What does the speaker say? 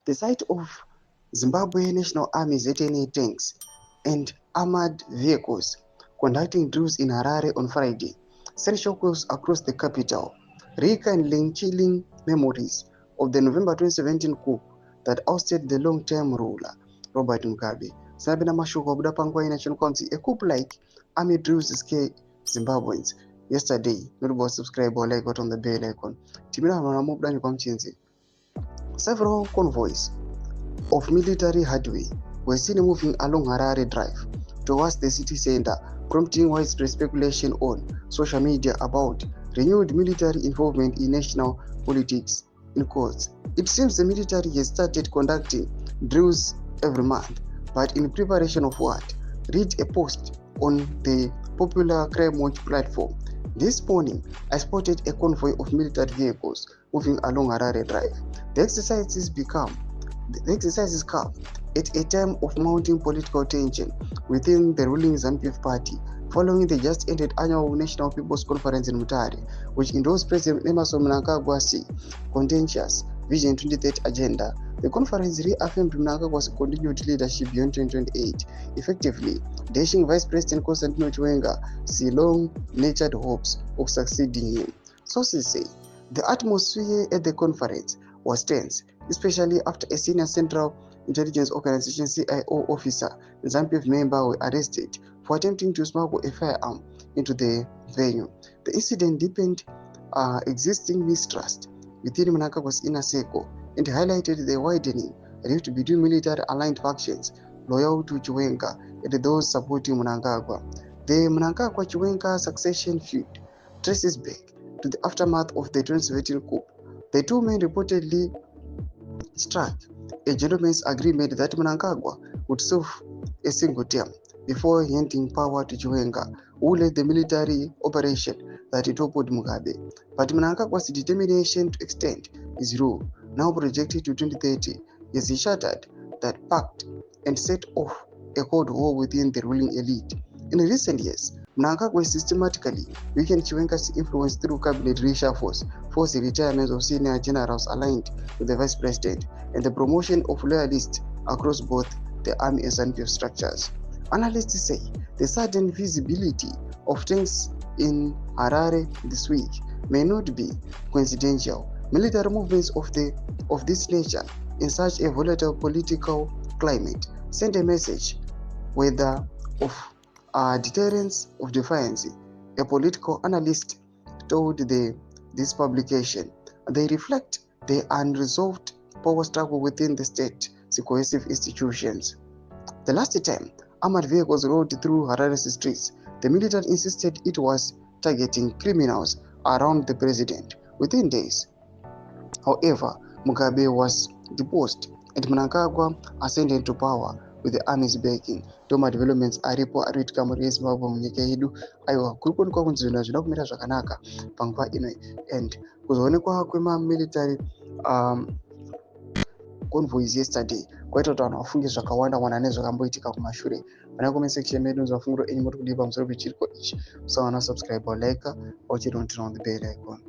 The sight of Zimbabwe National Army ZNA tanks and armored vehicles conducting drills in Harare on Friday sent shockwaves across the capital, rekindling chilling memories of the November 2017 coup that ousted the long-term ruler, Robert Mugabe. Sabina Mashuko Budapangwa in National Council, a coup-like army drills scare Zimbabweans. Yesterday, notable subscribe or like on the bell icon. Timina Mubdan Komchinzi. Several convoys of military hardware were seen moving along Harare Drive towards the city center, prompting widespread speculation on social media about renewed military involvement in national politics. In quotes, it seems the military has started conducting drills every month, but in preparation of what? Read a post on the popular Crime Watch platform. This morning, I spotted a convoy of military vehicles moving along Harare Drive. The exercises come at a time of mounting political tension within the ruling ZANU-PF party, following the just-ended annual National People's Conference in Mutare, which endorsed President Emerson Mnangagwa's contentious Vision 2030 agenda. The conference reaffirmed Mnangagwa's continued leadership beyond 2028, effectively dashing Vice President Constantino Chiwenga's long-nurtured hopes of succeeding him. Sources say the atmosphere at the conference was tense, especially after a senior Central Intelligence Organization CIO officer and ZANU-PF member were arrested for attempting to smuggle a firearm into the venue. The incident deepened existing mistrust within Mnangagwa's inner circle and highlighted the widening rift between military-aligned factions loyal to Chiwenga and those supporting Mnangagwa. The Mnangagwa-Chiwenga succession feud traces back to the aftermath of the 2017 coup. The two men reportedly struck a gentleman's agreement that Mnangagwa would serve a single term before handing power to Chiwenga, who led the military operation that toppled Mugabe. But Mnangagwa's determination to extend his rule, now projected to 2030, as he shattered that pact and set off a cold war within the ruling elite. In recent years, Mnangagwa systematically weakened Chiwenga's influence through cabinet reshuffles, forced the retirement of senior generals aligned with the vice president, and the promotion of loyalists across both the army and ZANU-PF structures. Analysts say the sudden visibility of tanks in Harare this week may not be coincidental. Military movements of this nature in such a volatile political climate send a message, whether of deterrence or defiance. A political analyst told this publication they reflect the unresolved power struggle within the state's cohesive institutions. The last time armored vehicles rode through Harare's streets, the military insisted it was targeting criminals around the president. Within days, however, Mugabe was deposed and Mnangagwa ascended to power with the army's backing. Toma developments aripo ariitika muri yeZimbabwe munyika yedu. Aiwa, kurikuonekwa kunzi zvinhu hazvina kumira zvakanaka panguva ino, and kuzoonekwa kwema-military convoys yesterday kwaita kuti vanhu vafunge zvakawanda nezvakamboitika kumashure. Pana comment section medu mafungiro enyu muri kudii pamusoro pechiriko ichi. Musawana subscribe or like or turn on the bell icon.